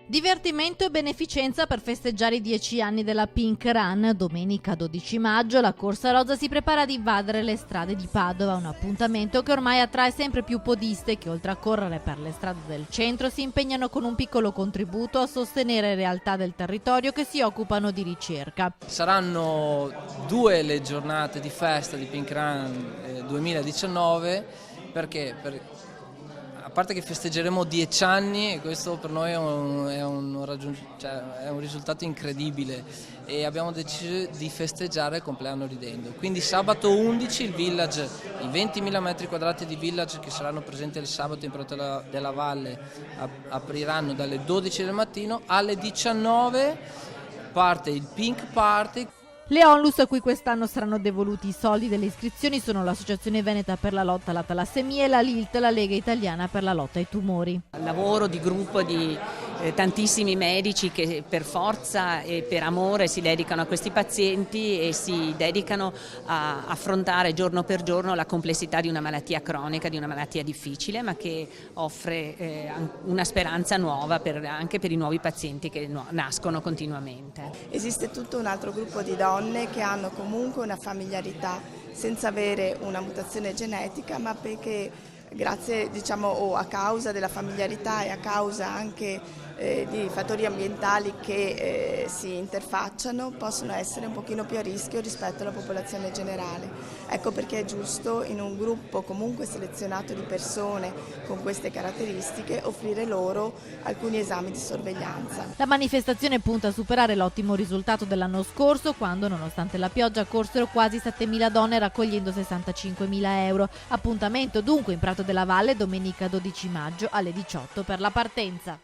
Divertimento e beneficenza per festeggiare i 10 anni della Pink Run. Domenica 12 maggio la Corsa Rosa si prepara ad invadere le strade di Padova, un appuntamento che ormai attrae sempre più podiste che oltre a correre per le strade del centro si impegnano con un piccolo contributo a sostenere realtà del territorio che si occupano di ricerca. Saranno 2 le giornate di festa di Pink Run 2019 perché a parte che festeggeremo 10 anni e questo per noi è un risultato incredibile e abbiamo deciso di festeggiare il compleanno ridendo. Quindi sabato 11 il village, i 20.000 metri quadrati di village che saranno presenti il sabato in Protetto della Valle apriranno dalle 12 del mattino alle 19 parte il Pink Party. Le onlus a cui quest'anno saranno devoluti i soldi delle iscrizioni sono l'Associazione Veneta per la lotta alla talassemia e la LILT, la Lega Italiana per la lotta ai tumori. Lavoro di gruppo di tantissimi medici che per forza e per amore si dedicano a questi pazienti e si dedicano a affrontare giorno per giorno la complessità di una malattia cronica, di una malattia difficile, ma che offre una speranza nuova anche per i nuovi pazienti che nascono continuamente. Esiste tutto un altro gruppo di donne che hanno comunque una familiarità senza avere una mutazione genetica, ma perché grazie o a causa della familiarità e a causa anche di fattori ambientali che si interfacciano possono essere un pochino più a rischio rispetto alla popolazione generale. Ecco perché è giusto in un gruppo comunque selezionato di persone con queste caratteristiche offrire loro alcuni esami di sorveglianza. La manifestazione punta a superare l'ottimo risultato dell'anno scorso quando nonostante la pioggia corsero quasi 7.000 donne raccogliendo 65.000 euro. Appuntamento dunque in Prato della Valle domenica 12 maggio alle 18 per la partenza.